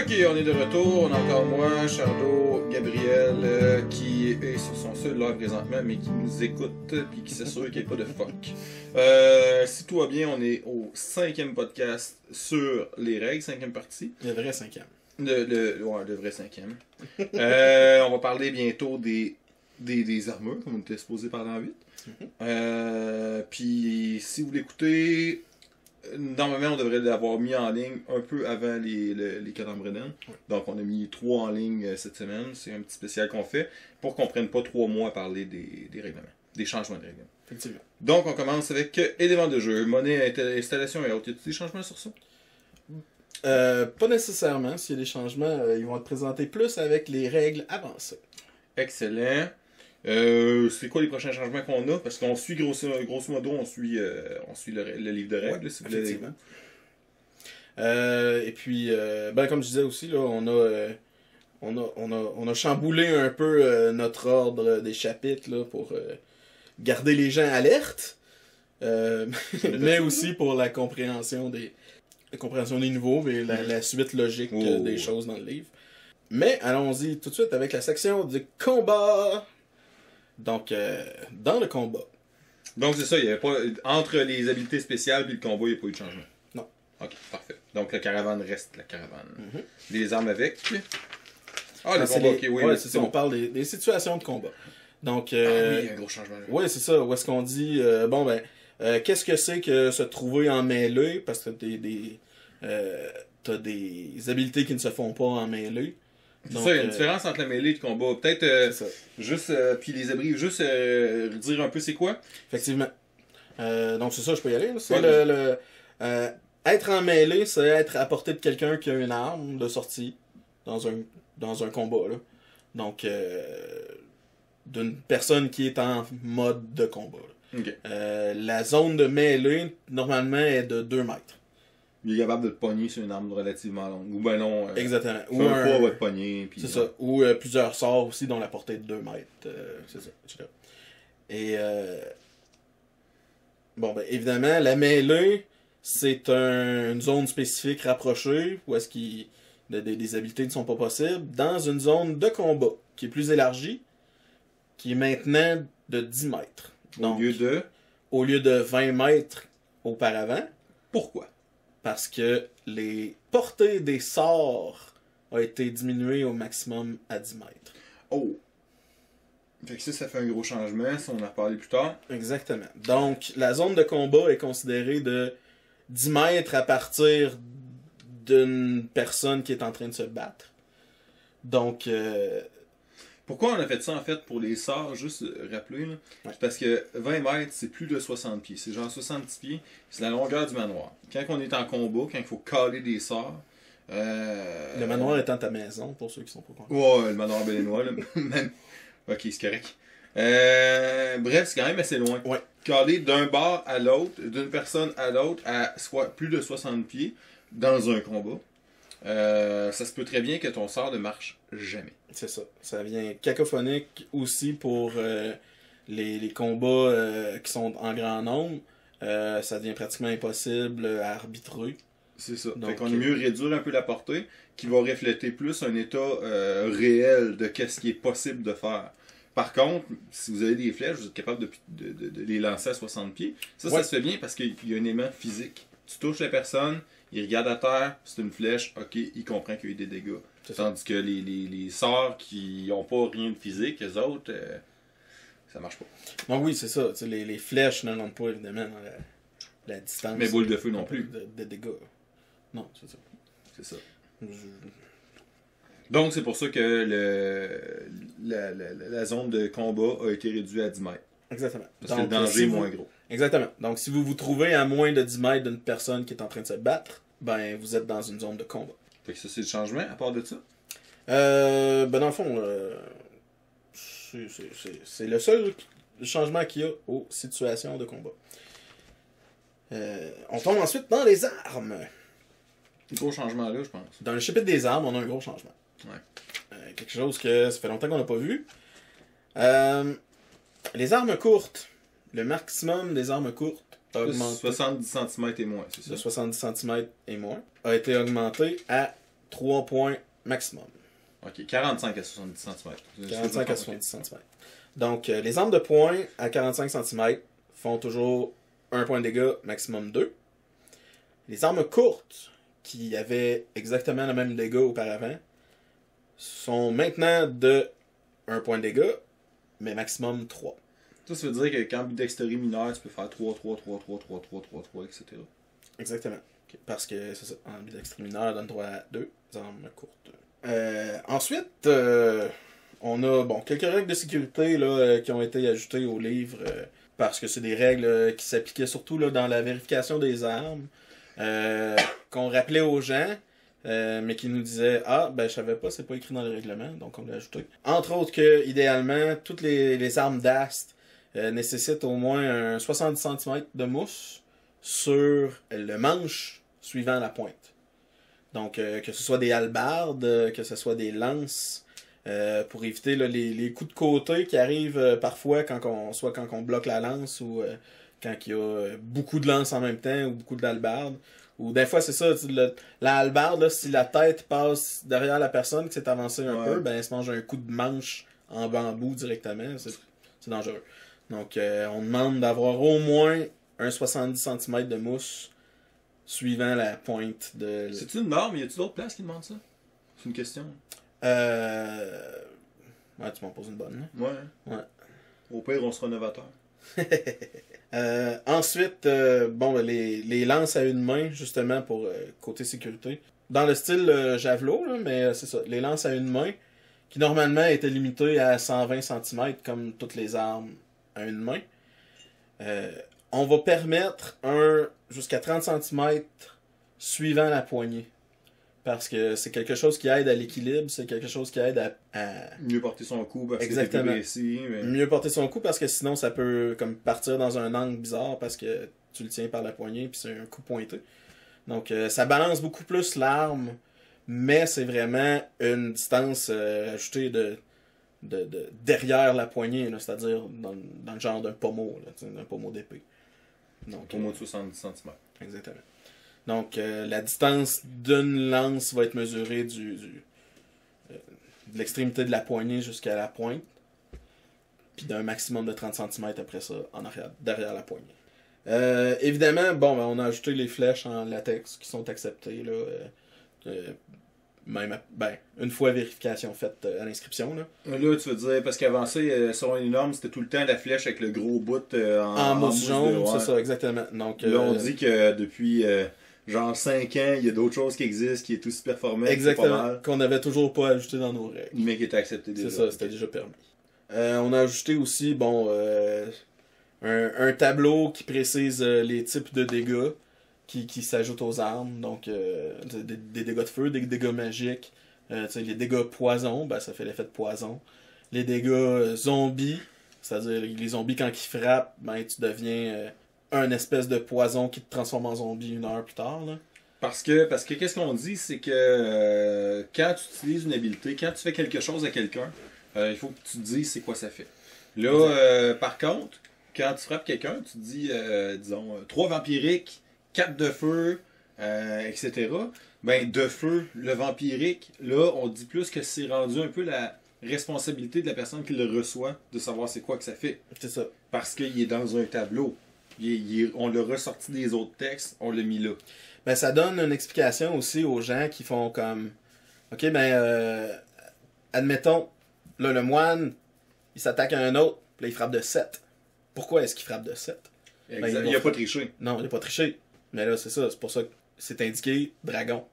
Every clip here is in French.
Ok, on est de retour. On a encore moi, Charlot, Gabriel, qui est sur son cellulaire présentement, mais qui nous écoute puis qui s'assure qu'il n'y ait pas de fuck. Si tout va bien, on est au 5e podcast sur les règles, 5e partie. Le vrai 5e. Le vrai 5e. On va parler bientôt des armures, comme on était supposé parler en 8. Puis si vous l'écoutez, normalement on devrait l'avoir mis en ligne un peu avant les Cadambredens. Donc on a mis 3 en ligne cette semaine. C'est un petit spécial qu'on fait pour qu'on prenne pas 3 mois à parler des règlements, des changements de règlements. Effectivement. Donc on commence avec éléments de jeu, monnaie, installation et autres. Y a-t-il des changements sur ça? Pas nécessairement. S'il y a des changements, ils vont être présentés plus avec les règles avancées. Excellent. C'est quoi les prochains changements qu'on a? Parce qu'on suit grosso modo, on suit le livre de règles. Ouais, si vous effectivement. Et puis, comme je disais aussi, là, on a chamboulé un peu notre ordre des chapitres là, pour garder les gens alertes, mais aussi pour la compréhension des niveaux et la suite logique des choses dans le livre. Mais allons-y tout de suite avec la section du combat. Donc, dans le combat. Donc c'est ça, il y avait pas entre les habiletés spéciales et le combat, il n'y a pas eu de changement. Non. Ok, parfait. Donc la caravane reste la caravane. Les armes avec. Ah, le combat, ok, oui. Ouais, c'est ça, on parle des situations de combat. Donc, oui, il y a un gros changement. Oui, c'est ça. Où est-ce qu'on dit, qu'est-ce que c'est que se trouver en mêlée, parce que t'as des habiletés qui ne se font pas en mêlée. C'est ça, il y a une différence entre la mêlée et le combat. Peut-être juste, puis les abris, juste dire un peu c'est quoi? Effectivement. Donc c'est ça, je peux y aller. C'est être en mêlée, c'est être à portée de quelqu'un qui a une arme de sortie dans un combat. Là. Donc, d'une personne qui est en mode de combat. Okay. La zone de mêlée, normalement, est de 2 mètres. Il est capable de te pogner sur une arme relativement longue. Ou ben non, exactement. Ou un poids va te pogner. C'est ça. Ou plusieurs sorts aussi dont la portée est de 2 mètres. C'est ça. Et évidemment, la mêlée, c'est une zone spécifique rapprochée où est-ce que des habiletés ne sont pas possibles dans une zone de combat qui est plus élargie, qui est maintenant de 10 mètres. Donc, au lieu de 20 mètres auparavant. Pourquoi? Parce que les portées des sorts ont été diminuées au maximum à 10 mètres. Oh! Fait que ça fait un gros changement, ça on en a reparlé plus tard. Exactement. Donc, la zone de combat est considérée de 10 mètres à partir d'une personne qui est en train de se battre. Donc, pourquoi on a fait ça en fait pour les sorts, juste rappeler, là? Ouais. Parce que 20 mètres c'est plus de 60 pieds, c'est genre 70 pieds, c'est la longueur du manoir. Quand on est en combat, quand il faut caler des sorts... Le manoir étant ta maison, pour ceux qui sont pas contents. Ouais, le manoir béninois, là. Même... Ok, c'est correct. Bref, c'est quand même assez loin. Ouais. Caler d'un bord à l'autre, d'une personne à l'autre, à soit plus de 60 pieds dans un combat. Ça se peut très bien que ton sort ne marche jamais. C'est ça. Ça vient cacophonique aussi pour les combats qui sont en grand nombre. Ça devient pratiquement impossible à arbitrer. C'est ça. Donc, fait qu'on est mieux réduire un peu la portée, qui va refléter plus un état réel de qu'est-ce qui est possible de faire. Par contre, si vous avez des flèches, vous êtes capable de les lancer à 60 pieds. Ça se fait bien parce qu'il y a un élément physique. Tu touches la personne, il regarde à terre, c'est une flèche, ok, il comprend qu'il y a eu des dégâts. Tandis que les sorts qui n'ont pas rien de physique, eux autres, ça marche pas. Donc oui, c'est ça. Les flèches ne rentrent pas évidemment dans la distance. Mais boules de feu non plus. De dégâts. Non, c'est ça. C'est ça. Donc c'est pour ça que la zone de combat a été réduite à 10 mètres. Exactement. Parce que le danger est moins gros. Exactement. Donc si vous vous trouvez à moins de 10 mètres d'une personne qui est en train de se battre, ben vous êtes dans une zone de combat. Fait que ça c'est le changement à part de ça? Dans le fond, c'est le seul changement qu'il y a aux situations de combat. On tombe ensuite dans les armes. Un gros changement là, je pense. Dans le chapitre des armes, on a un gros changement. Ouais. Quelque chose que ça fait longtemps qu'on n'a pas vu. Les armes courtes. Le maximum des armes courtes a augmenté. 70 cm et moins, c'est ça? De 70 cm et moins. A été augmenté à 3 points maximum. Ok, 45 à 70 cm. 45 à 70 cm. Donc, les armes de poing à 45 cm font toujours 1 point de dégâts, maximum 2. Les armes courtes, qui avaient exactement le même dégât auparavant, sont maintenant de 1 point de dégâts, mais maximum 3. Ça veut dire que quand ambidextrie mineure, tu peux faire 3, 3, 3, 3, 3, 3, 3, 3, etc. Exactement. Parce que c'est ça, ambidextrie mineure donne droit à 2 armes courtes. Ensuite, on a quelques règles de sécurité là, qui ont été ajoutées au livre parce que c'est des règles qui s'appliquaient surtout là, dans la vérification des armes, qu'on rappelait aux gens, mais qui nous disaient je savais pas, c'est pas écrit dans le règlement, donc on l'a ajouté. Entre autres que, idéalement, toutes les armes d'ast nécessitent au moins un 70 cm de mousse sur le manche suivant la pointe. Donc, que ce soit des hallebardes, que ce soit des lances, pour éviter là, les coups de côté qui arrivent parfois quand on bloque la lance ou quand il y a beaucoup de lances en même temps ou beaucoup de hallebardes. Ou des fois, c'est ça, la hallebarde, là, si la tête passe derrière la personne qui s'est avancée un peu, elle se mange un coup de manche en bambou directement. C'est dangereux. Donc, on demande d'avoir au moins un 70 cm de mousse suivant la pointe de... C'est-tu une norme? Y a-tu d'autres places qui demandent ça? C'est une question. Ouais, tu m'en poses une bonne. Là. Ouais. Au pire, on sera novateur. Ensuite, les lances à une main, justement, pour côté sécurité. Dans le style javelot, là, mais c'est ça. Les lances à une main, qui normalement étaient limitées à 120 cm, comme toutes les armes à une main. On va permettre jusqu'à 30 cm suivant la poignée. Parce que c'est quelque chose qui aide à l'équilibre, c'est quelque chose qui aide à... Mieux porter son coup parce Exactement. que c'est plus précis. Mais... Mieux porter son coup parce que sinon ça peut comme partir dans un angle bizarre parce que tu le tiens par la poignée puis c'est un coup pointé. Donc ça balance beaucoup plus l'arme, mais c'est vraiment une distance ajoutée de derrière la poignée, c'est-à-dire dans le genre d'un pommeau, d'un pommeau d'épée. Donc, pommeau de 70 cm. Exactement. Donc, la distance d'une lance va être mesurée de l'extrémité de la poignée jusqu'à la pointe. Puis d'un maximum de 30 cm après ça, en arrière, derrière la poignée. Évidemment, on a ajouté les flèches en latex qui sont acceptées. Là, même une fois vérification faite à l'inscription. Là, tu veux dire, parce qu'avant ça, selon les normes, c'était tout le temps la flèche avec le gros bout en mousse jaune. C'est ça, exactement. Donc, là, on dit que depuis... genre 5 ans, il y a d'autres choses qui existent, qui est aussi performant. Exactement, qu'on n'avait toujours pas ajouté dans nos règles. Mais qui était accepté déjà. C'est ça, c'était déjà permis. On a ajouté aussi, un tableau qui précise les types de dégâts qui s'ajoutent aux armes. Donc, des dégâts de feu, des dégâts magiques. Les dégâts poison, ça fait l'effet de poison. Les dégâts zombies, c'est-à-dire les zombies quand ils frappent, tu deviens... un espèce de poison qui te transforme en zombie 1 heure plus tard. Là. Parce que qu'est-ce qu'on dit, c'est que quand tu utilises une habilité, quand tu fais quelque chose à quelqu'un, il faut que tu te dises c'est quoi ça fait. Là, par contre, quand tu frappes quelqu'un, tu te dis, disons, 3 vampiriques, 4 de feu, etc. De feu, le vampirique, là, on dit plus que c'est rendu un peu la responsabilité de la personne qui le reçoit de savoir c'est quoi que ça fait. C'est ça. Parce qu'il est dans un tableau. On l'a ressorti des autres textes, on l'a mis là. Ça donne une explication aussi aux gens qui font comme... Ok, admettons, là, le moine, il s'attaque à un autre, puis là, il frappe de 7. Pourquoi est-ce qu'il frappe de 7? Il n'a pas triché. Non, il n'a pas triché. Mais là, c'est ça, c'est pour ça que c'est indiqué dragon.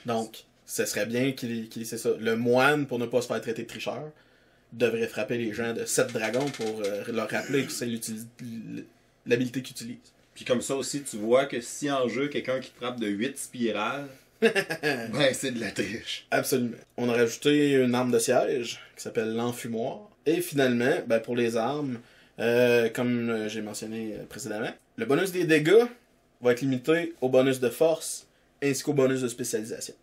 Donc, ce serait bien c'est ça. Le moine, pour ne pas se faire traiter de tricheur, devrait frapper les gens de 7 dragons pour leur rappeler que c'est l'habilité qu'ils utilisent. Puis comme ça aussi, tu vois que si en jeu, quelqu'un qui frappe de 8 spirales, c'est de la triche. Absolument. On a rajouté une arme de siège qui s'appelle l'enfumoir. Et finalement, pour les armes, comme j'ai mentionné précédemment, le bonus des dégâts va être limité au bonus de force ainsi qu'au bonus de spécialisation.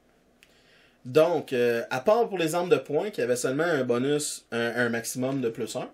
Donc, à part pour les armes de poing qui avaient seulement un bonus, un maximum de +1,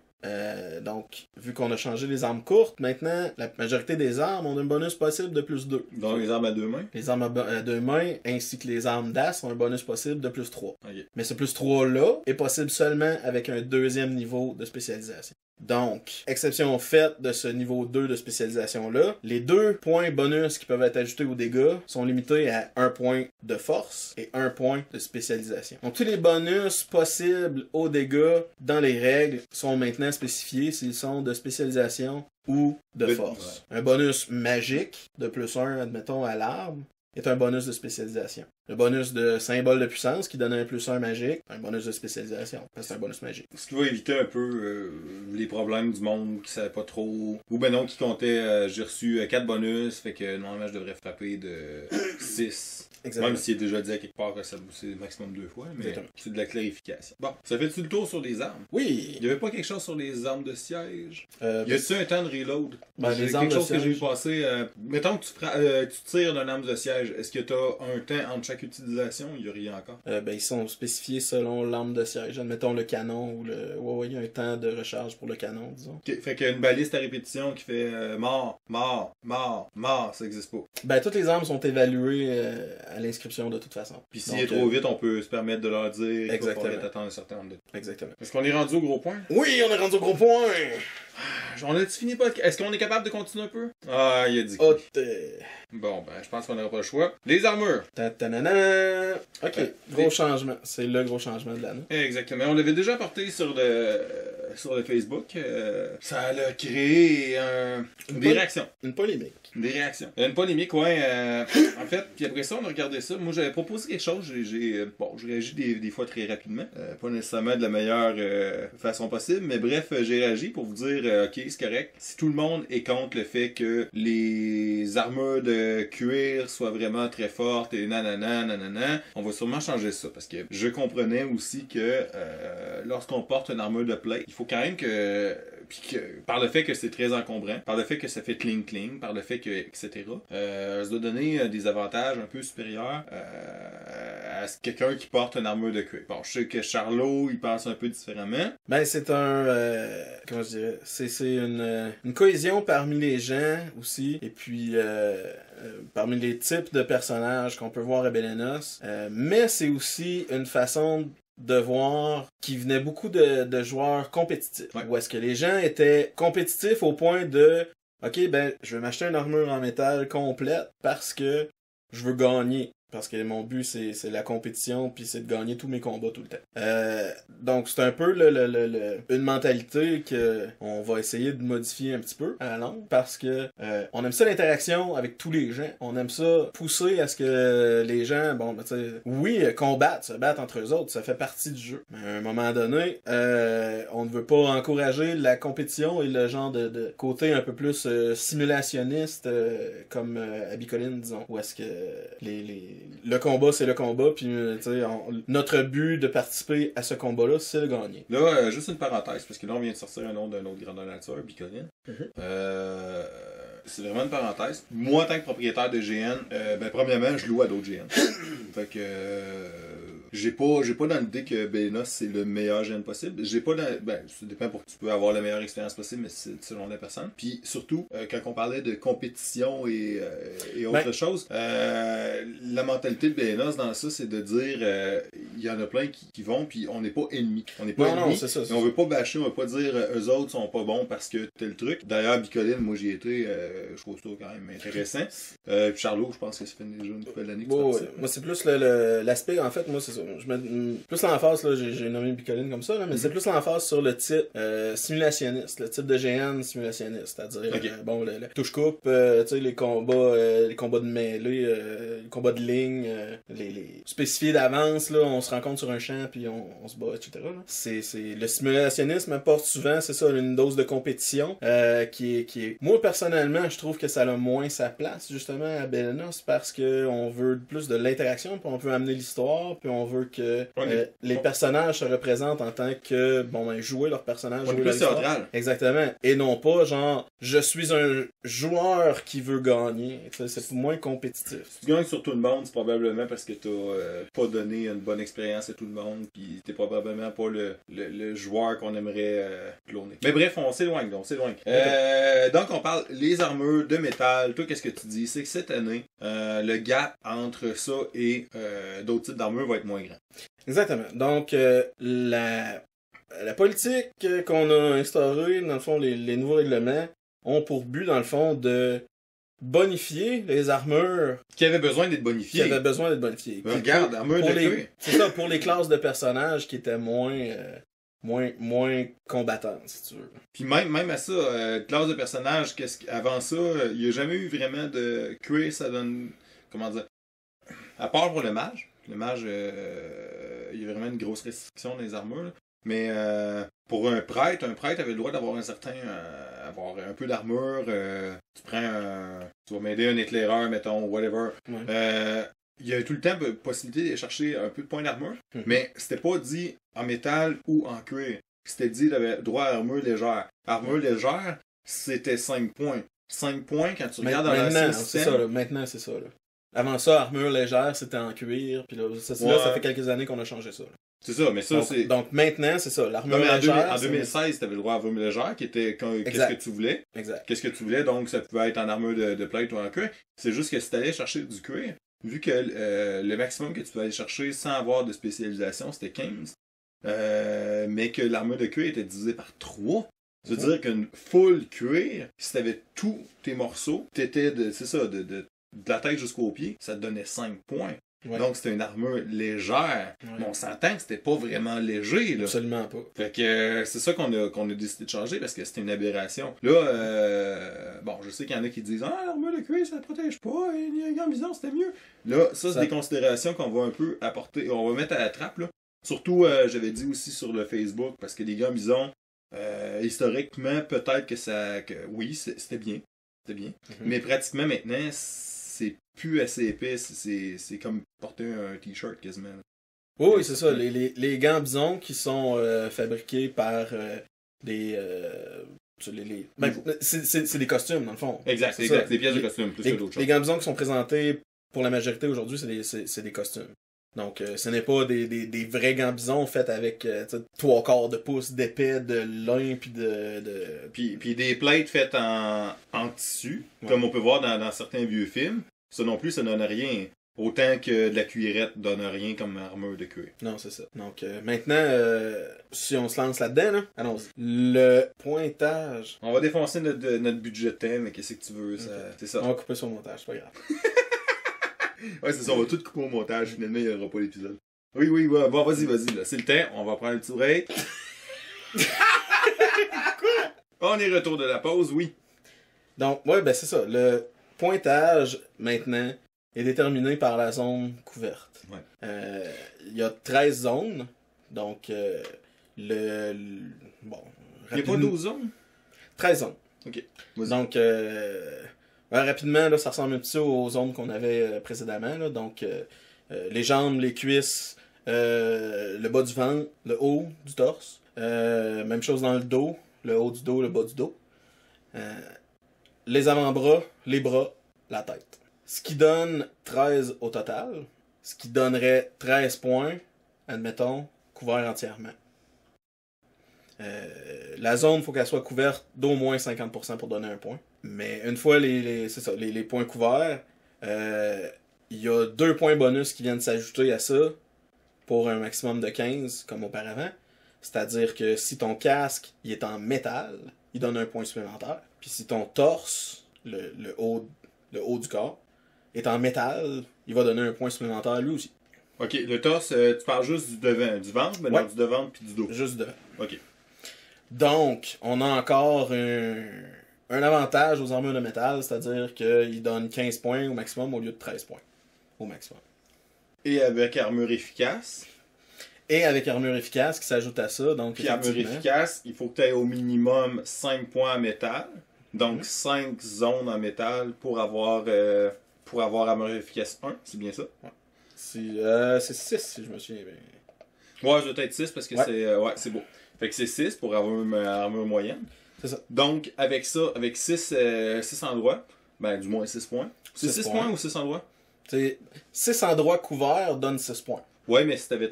Donc, vu qu'on a changé les armes courtes, maintenant, la majorité des armes ont un bonus possible de plus 2. Donc les armes à 2 mains? Les armes à 2 mains, ainsi que les armes d'as, ont un bonus possible de plus 3. Okay. Mais ce plus 3-là est possible seulement avec un deuxième niveau de spécialisation. Donc, exception faite de ce niveau 2 de spécialisation-là, les 2 points bonus qui peuvent être ajoutés aux dégâts sont limités à 1 point de force et 1 point de spécialisation. Donc, tous les bonus possibles aux dégâts dans les règles sont maintenant spécifiés s'ils sont de spécialisation ou de force. Ouais. Un bonus magique de plus 1, admettons, à l'arme, est un bonus de spécialisation. Le bonus de symbole de puissance qui donne un plus 1 magique, un bonus de spécialisation, parce que c'est un bonus magique. Ce qui va éviter un peu les problèmes du monde qui savait pas trop, ou ben non, qui comptait, j'ai reçu 4 bonus, fait que normalement je devrais frapper de 6. Exactement. Même s'il est déjà dit à quelque part que ça c'est maximum 2 fois, mais exactement. C'est de la clarification. Bon, ça fait-tu le tour sur les armes? Oui! Il y avait pas quelque chose sur les armes de siège? Y a-tu un temps de reload? Ben, les armes quelque chose de siège... que j'ai vu passer, mettons que tu tires d'une arme de siège, est-ce que t'as un temps entre chaque utilisation? Il y a rien encore? Ben, ils sont spécifiés selon l'arme de siège. Admettons le canon ou le... Ouais, il y a un temps de recharge pour le canon, disons. Okay. Fait qu'il y a une baliste à répétition qui fait mort, mort, mort, mort, ça existe pas. Ben, toutes les armes sont évaluées à l'inscription de toute façon. Puis s'il est trop vite, on peut se permettre de leur dire qu'il va falloir attendre un certain nombre de temps. Exactement. Est-ce qu'on est rendu au gros point? Oui, on est rendu au gros point! On a-tu fini pas? Est-ce qu'on est capable de continuer un peu? Ah, il a dit bon, ben, je pense qu'on n'aura pas le choix. Les armures! Ok, gros changement. C'est le gros changement de l'année. Exactement. On l'avait déjà porté sur le Facebook. Ça a créé des réactions. Une polémique. Des réactions. Une polémique, ouais. En fait, puis après ça, on a regardé ça. Moi, j'avais proposé quelque chose. Je réagis des fois très rapidement. Pas nécessairement de la meilleure façon possible, mais bref, j'ai réagi pour vous dire, ok, c'est correct. Si tout le monde est contre le fait que les armures de cuir soient vraiment très fortes et nanana, on va sûrement changer ça. Parce que je comprenais aussi que lorsqu'on porte une armure de plate, il faut quand même que... Puis que, par le fait que c'est très encombrant, par le fait que ça fait cling, par le fait que, etc., ça doit donner des avantages un peu supérieurs à quelqu'un qui porte une armure de cuir. Bon, je sais que Charlot, il pense un peu différemment. Ben, c'est comment je dirais? C'est une cohésion parmi les gens aussi, et puis parmi les types de personnages qu'on peut voir à Belenos, mais c'est aussi une façon de voir qu'il venait beaucoup de joueurs compétitifs. Ouais. Où est-ce que les gens étaient compétitifs au point de ok, ben, je vais m'acheter une armure en métal complète parce que je veux gagner. Parce que mon but, c'est la compétition, puis c'est de gagner tous mes combats tout le temps. Donc, c'est un peu une mentalité que on va essayer de modifier un petit peu à la longue, parce que on aime ça l'interaction avec tous les gens. On aime ça pousser à ce que les gens, bon, ben, tu sais, oui, combattent, se battent entre eux autres, ça fait partie du jeu. Mais à un moment donné, on ne veut pas encourager la compétition et le genre de côté un peu plus simulationniste, comme à Bicoline, disons, où est-ce que le combat, c'est le combat, puis notre but de participer à ce combat-là, c'est de gagner. Là, juste une parenthèse, parce que là, on vient de sortir un nom d'un autre grandeur nature, Bicoline. C'est vraiment une parenthèse. Moi, en tant que propriétaire de GN, ben, premièrement, je loue à d'autres GN. Fait que... J'ai pas dans l'idée que Belenos c'est le meilleur GN possible. J'ai pas dans... Ben, ça dépend pour que tu peux avoir la meilleure expérience possible, mais c'est selon la personne. Puis surtout, quand on parlait de compétition et autre chose, la mentalité de Belenos dans ça, c'est de dire il y en a plein qui vont, puis on n'est pas ennemis. On n'est pas ennemis. Non, c'est ça. On veut pas bâcher, on veut pas dire eux autres sont pas bons parce que tel truc. D'ailleurs, Bicoline, moi j'y étais, je trouve ça quand même intéressant. Puis Charlot, je pense que ça fait déjà une couple d'années que moi c'est plus l'aspect, en fait, moi c'est ça. Je mets plus l'emphase, là, j'ai nommé Bicoline comme ça, là, mais c'est plus l'emphase sur le type simulationniste, le type de GN simulationniste, c'est-à-dire bon, le touche-coupe, tu sais, les combats de mêlée, les combats de ligne, les spécifiés d'avance, là, on se rencontre sur un champ puis on se bat, etc. Là. C'est le simulationnisme apporte souvent, c'est ça, une dose de compétition qui est moi personnellement, je trouve que ça a moins sa place, justement, à Belenos, parce qu'on veut plus de l'interaction, puis on veut amener l'histoire, puis on veut que les personnages se représentent en tant que, jouer leur personnage, jouer leur histoire. Théâtral. Exactement. Et non pas, genre, je suis un joueur qui veut gagner. C'est moins compétitif. Si tu gagnes sur tout le monde, c'est probablement parce que t'as pas donné une bonne expérience à tout le monde, puis t'es probablement pas le joueur qu'on aimerait cloner. Mais bref, on s'éloigne, donc. Donc, on parle les armures de métal. Toi, qu'est-ce que tu dis? C'est que cette année, le gap entre ça et d'autres types d'armures va être moins grand. Exactement. Donc, la politique qu'on a instaurée, dans le fond, les nouveaux règlements, ont pour but, dans le fond, de bonifier les armures qui avaient besoin d'être bonifiées. Regarde, armure de cuir. C'est ça, pour les classes de personnages qui étaient moins combattantes, si tu veux. Puis même à ça, classe de personnages, avant ça, il n'y a jamais eu vraiment de cuir, ça donne... Comment dire? À part pour le mage. Le mage, il y a vraiment une grosse restriction dans les armures, là. Mais pour un prêtre avait le droit d'avoir avoir un peu d'armure. Tu vas m'aider un éclaireur, mettons, whatever. Ouais. Il y a tout le temps possibilité d'aller chercher un peu de points d'armure, mais c'était pas dit en métal ou en cuir. C'était dit d'avoir droit à armure légère. Armure légère, c'était 5 points. 5 points quand tu regardes dans l'ancien système. Maintenant, c'est ça. Là. Avant ça, armure légère, c'était en cuir. Puis là, ça fait quelques années qu'on a changé ça. Là. C'est ça, mais ça, c'est... Donc maintenant, c'est ça. L'armure légère... En 2016, tu avais le droit à armure légère, qui était qu'est-ce que tu voulais. Exact. Qu'est-ce que tu voulais, donc ça pouvait être en armure de plate ou en cuir. C'est juste que si tu allais chercher du cuir, vu que le maximum que tu pouvais aller chercher sans avoir de spécialisation, c'était 15, mais que l'armure de cuir était divisée par 3, ça veut dire qu'une full cuir, si tu avais tous tes morceaux, t'étais de la tête jusqu'aux pieds, ça te donnait 5 points. Ouais. Donc c'était une armure légère. Ouais. Mais on s'entend que c'était pas vraiment léger, là. Absolument pas. Fait que c'est ça qu'on a décidé de changer parce que c'était une aberration. Là, je sais qu'il y en a qui disent l'armure de cuir ça protège pas, et les gants bisons c'était mieux. Là, ça c'est des considérations qu'on va un peu apporter, on va mettre à la trappe là. Surtout j'avais dit aussi sur le Facebook parce que les gants bisons historiquement peut-être que oui, c'était bien. Mais pratiquement maintenant c'est plus assez épais, c'est comme porter un t-shirt quasiment. Oui, c'est ça. Les gants bisons qui sont fabriqués par des... c'est des costumes, dans le fond. Exact, c'est des pièces de costume, plus que d'autres choses. Les gants bisons qui sont présentés pour la majorité aujourd'hui, c'est des costumes. Donc, ce n'est pas des vrais gants bisons faits avec 3/4 de pouce d'épais, de lin, puis Puis des plates faites en tissu, comme on peut voir dans certains vieux films. Ça non plus, ça donne rien. Autant que de la cuirette donne rien comme armure de cuir. Non, c'est ça. Donc, maintenant, si on se lance là-dedans, là, allons-y. Le pointage... On va défoncer notre budget de thème, mais qu'est-ce que tu veux? Ça, c'est ça. On va couper sur le montage, c'est pas grave. Ouais, c'est ça, on va tout couper au montage. Finalement, il n'y aura pas l'épisode. Oui, bon, vas-y, là. C'est le temps, on va prendre un petit break. On est retour de la pause, oui. Donc, c'est ça. Le pointage, maintenant, est déterminé par la zone couverte. Ouais. Il y a 13 zones. Donc, il n'y a pas 12 zones? 13 zones. OK. Vas-y. Donc, rapidement, là, ça ressemble un petit peu aux zones qu'on avait précédemment. Là. Donc, les jambes, les cuisses, le bas du ventre, le haut du torse. Même chose dans le dos, le haut du dos, le bas du dos. Les avant-bras, les bras, la tête. Ce qui donne 13 au total. Ce qui donnerait 13 points, admettons, couvert entièrement. La zone, il faut qu'elle soit couverte d'au moins 50% pour donner un point. Mais une fois les points couverts, il y a 2 points bonus qui viennent s'ajouter à ça pour un maximum de 15, comme auparavant. C'est-à-dire que si ton casque il est en métal, il donne un point supplémentaire. Puis si ton torse, le haut du corps, est en métal, il va donner un point supplémentaire lui aussi. Ok, le torse, tu parles juste du devant, du ventre, mais non, du devant puis du dos. Juste du devant. Ok. Donc, on a encore un avantage aux armures de métal, c'est-à-dire qu'il donne 15 points au maximum au lieu de 13 points au maximum. Et avec armure efficace. Et avec armure efficace qui s'ajoute à ça. Donc, puis armure efficace, il faut que tu aies au minimum 5 points en métal. Donc 5 zones en métal pour avoir armure efficace 1, c'est bien ça? C'est 6 si je me souviens bien. Ouais, je dois être 6 parce que c'est beau. Fait que c'est 6 pour avoir une armure moyenne. C'est ça. Donc avec ça, avec 6 endroits, ben du moins 6 points. C'est 6 points ou 6 endroits? 6 endroits couverts donnent 6 points. Ouais, mais si t'avais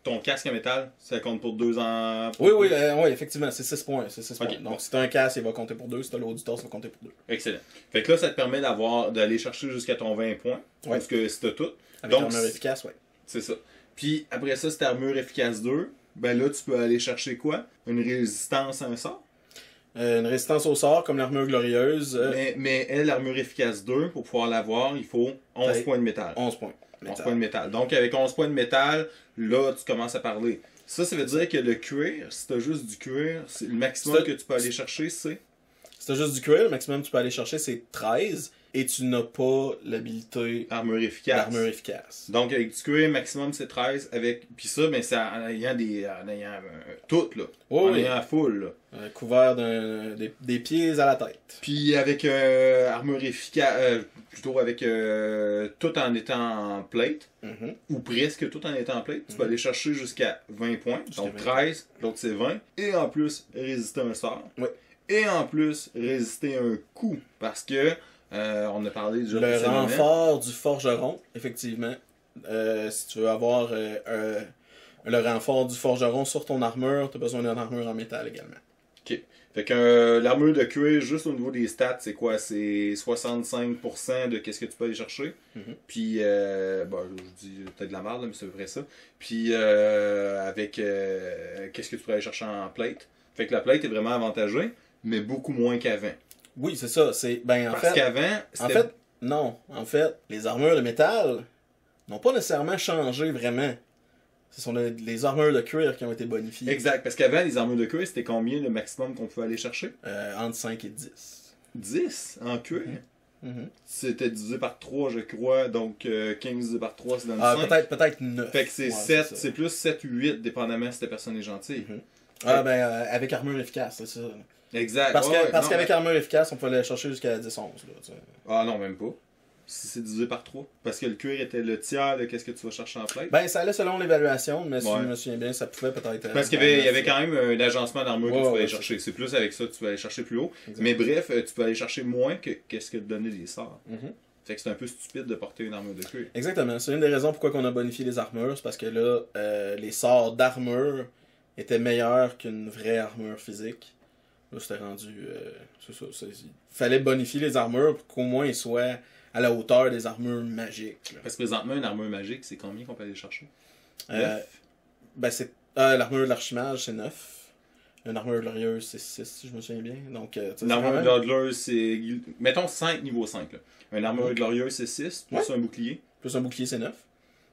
ton casque en métal, ça compte pour 2 en... Oui, effectivement, c'est 6 points. C'est 6 points. Donc, bon. si t'as un casque, il va compter pour 2. Si t'as l'autre du torse, il va compter pour 2. Excellent. Fait que là, ça te permet d'aller chercher jusqu'à ton 20 points. Ouais. Parce que si t'as tout. Avec l'armure efficace, ouais. C'est ça. Puis après ça, si t'as armure efficace 2, ben là, tu peux aller chercher quoi? Une résistance à un sort? Une résistance au sort, comme l'armure glorieuse. Mais elle, l'armure efficace 2, pour pouvoir l'avoir, il faut 11 points de métal. 11 points. 11 points de métal. Donc, avec 11 points de métal, là, tu commences à parler. Ça veut dire que le cuir, si t'as juste du cuir, le maximum que tu peux aller chercher, c'est... Si t'as juste du cuir, le maximum que tu peux aller chercher, c'est 13. Et tu n'as pas l'habilité armure efficace. Donc, avec du cuir, maximum, c'est 13. Puis ça, ben, c'est en ayant tout, là. En ayant la full, là. Couvert des pieds à la tête. Puis avec armure efficace, plutôt avec tout en étant en plate, ou presque tout en étant en plate, tu peux aller chercher jusqu'à 20 points. Donc 13, l'autre c'est 20. Et en plus, résister un sort. Oui. Et en plus, résister un coup. Parce que, on a parlé déjà le renfort du forgeron, effectivement. Si tu veux avoir le renfort du forgeron sur ton armure, tu as besoin d'une armure en métal également. Ok. Fait que l'armure de cuir, juste au niveau des stats, c'est quoi? C'est 65% de qu'est-ce que tu peux aller chercher. Puis, bon, je dis peut-être de la merde, mais c'est vrai ça. Puis, avec qu'est-ce que tu peux aller chercher en plate. Fait que la plate est vraiment avantagée, mais beaucoup moins qu'avant. Oui, c'est ça. Parce qu'avant, non. En fait, les armures de métal n'ont pas nécessairement changé vraiment. Ce sont les armures de cuir qui ont été bonifiées. Exact, parce qu'avant, les armures de cuir, c'était combien le maximum qu'on pouvait aller chercher? Entre 5 et 10. 10 en cuir? C'était divisé par 3, je crois, donc 15 divisé par 3, c'est dans le 5. Peut-être 9. Fait que c'est 7, c'est plus 7 ou 8, dépendamment si la personne est gentille. Avec armure efficace, c'est ça. Exact. Parce qu'avec armure efficace, on peut aller chercher jusqu'à 10-11. Ah non, même pas. Si c'est divisé par 3. Parce que le cuir était le tiers de qu'est-ce que tu vas chercher en plate. Ben, ça allait selon l'évaluation, mais si je me souviens bien, ça pouvait peut-être... Parce qu'il y avait quand même un agencement d'armure que tu pouvais aller chercher. C'est plus avec ça que tu peux aller chercher plus haut. Exact. Mais bref, tu peux aller chercher moins que qu'est-ce que te donnaient les sorts. Fait que c'est un peu stupide de porter une armure de cuir. Exactement. C'est une des raisons pourquoi on a bonifié les armures. C'est parce que là, les sorts d'armure étaient meilleurs qu'une vraie armure physique. Là, c'était rendu... c'est ça. Il fallait bonifier les armures pour qu'au moins ils soient à la hauteur des armures magiques. Là. Parce que présentement, une armure magique, c'est combien qu'on peut aller chercher? C'est l'armure de l'archimage, c'est 9. Une armure glorieuse, c'est 6, si je me souviens bien. Donc, l'armure glorieuse, c'est... Mettons 5, niveau 5. Là. Une armure glorieuse, c'est 6, plus un bouclier. Plus un bouclier, c'est 9.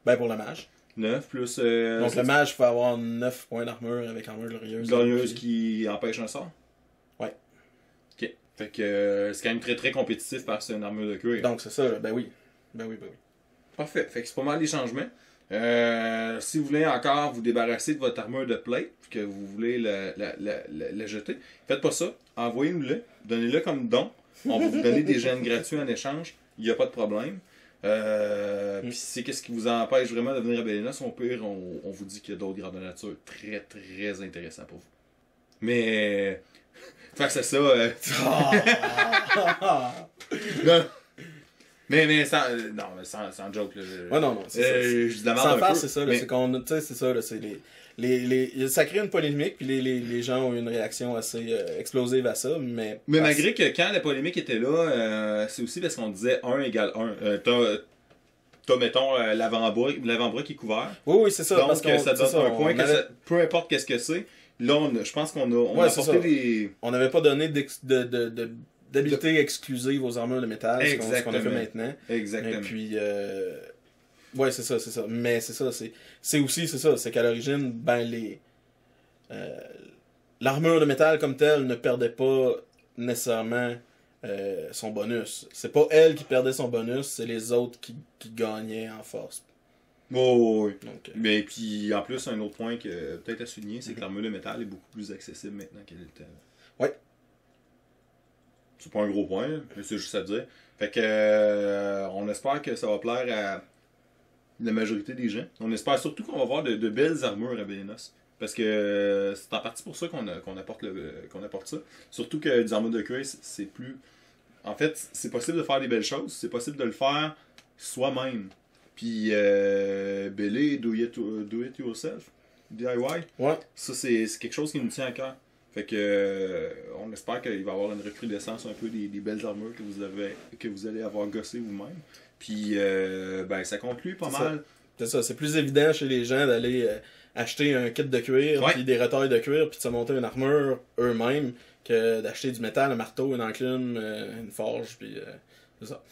Ben, pour le mage. 9, plus... Donc, le mage peut avoir 9 points d'armure avec armure glorieuse. Glorieuse qui empêche un sort? Ouais. Ok. Fait que c'est quand même très très compétitif parce que c'est une armure de cuir. Donc, c'est ça, ben oui. Parfait. Fait que c'est pas mal les changements. Si vous voulez encore vous débarrasser de votre armure de plate, que vous voulez la jeter, faites pas ça. Envoyez-nous-le. Donnez-le comme don. On va vous donner des gènes gratuits en échange. Il n'y a pas de problème. Puis c'est qu'est-ce qui vous empêche vraiment de venir à Bélénos, au pire, on vous dit qu'il y a d'autres grades de nature très très intéressants pour vous. Mais face à ça, non. Mais sans joke là. Ouais, non, c'est ça. Je dis de la merde sans un faire, peu, c'est ça, là, mais... c'est qu'on, tu sais, c'est ça, là, c'est ça crée une polémique, puis les gens ont eu une réaction assez explosive à ça, mais malgré que quand la polémique était là, c'est aussi parce qu'on disait 1 égale 1. T'as, mettons, l'avant-bras qui est couvert. Oui, c'est ça. Donc, parce ça donne un point, peu importe qu'est-ce que c'est. Là, je pense qu'on a apporté des... On n'avait pas donné d'habilité exclusive aux armures de métal, ce qu'on a fait maintenant. Exactement. Et puis... ouais, c'est ça. Mais c'est ça, c'est qu'à l'origine, l'armure de métal comme telle ne perdait pas nécessairement son bonus. C'est pas elle qui perdait son bonus, c'est les autres qui gagnaient en force. Oui. Donc, mais puis en plus, un autre point que peut-être à souligner, c'est que l'armure de métal est beaucoup plus accessible maintenant qu'elle était. Ouais. C'est pas un gros point, mais c'est juste à dire. Fait que on espère que ça va plaire à la majorité des gens. On espère surtout qu'on va voir de belles armures à Bélénos. Parce que c'est en partie pour ça qu'on apporte ça. Surtout que des armures de cuir, c'est plus... En fait, c'est possible de faire des belles choses. C'est possible de le faire soi-même. Puis Bélé, do it yourself, DIY. Ouais. Ça, c'est quelque chose qui nous tient à cœur. Fait que on espère qu'il va y avoir une recrudescence un peu des belles armures que vous allez avoir gossé vous-même. Puis ben ça conclut pas mal. C'est ça, c'est plus évident chez les gens d'aller acheter un kit de cuir, puis des retails de cuir, puis de se monter une armure eux-mêmes, que d'acheter du métal, un marteau, une enclume, une forge, puis c'est ça.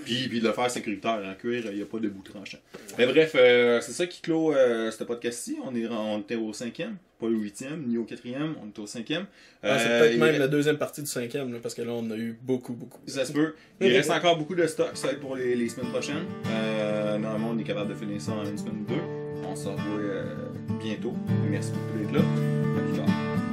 Puis de le faire sécuritaire en cuir, il n'y a pas de bout tranchant. Mais bref, c'est ça qui clôt ce podcast-ci. On était au 5e, pas au 8e, ni au 4e, on était au 5e. C'est peut-être même la deuxième partie du 5e, là, parce que là, on a eu beaucoup. Ça se peut. Il reste encore beaucoup de stock, ça va être pour les semaines prochaines. Normalement, on est capable de finir ça en une semaine ou deux. On se revoit bientôt. Merci beaucoup d'être là. À plus tard.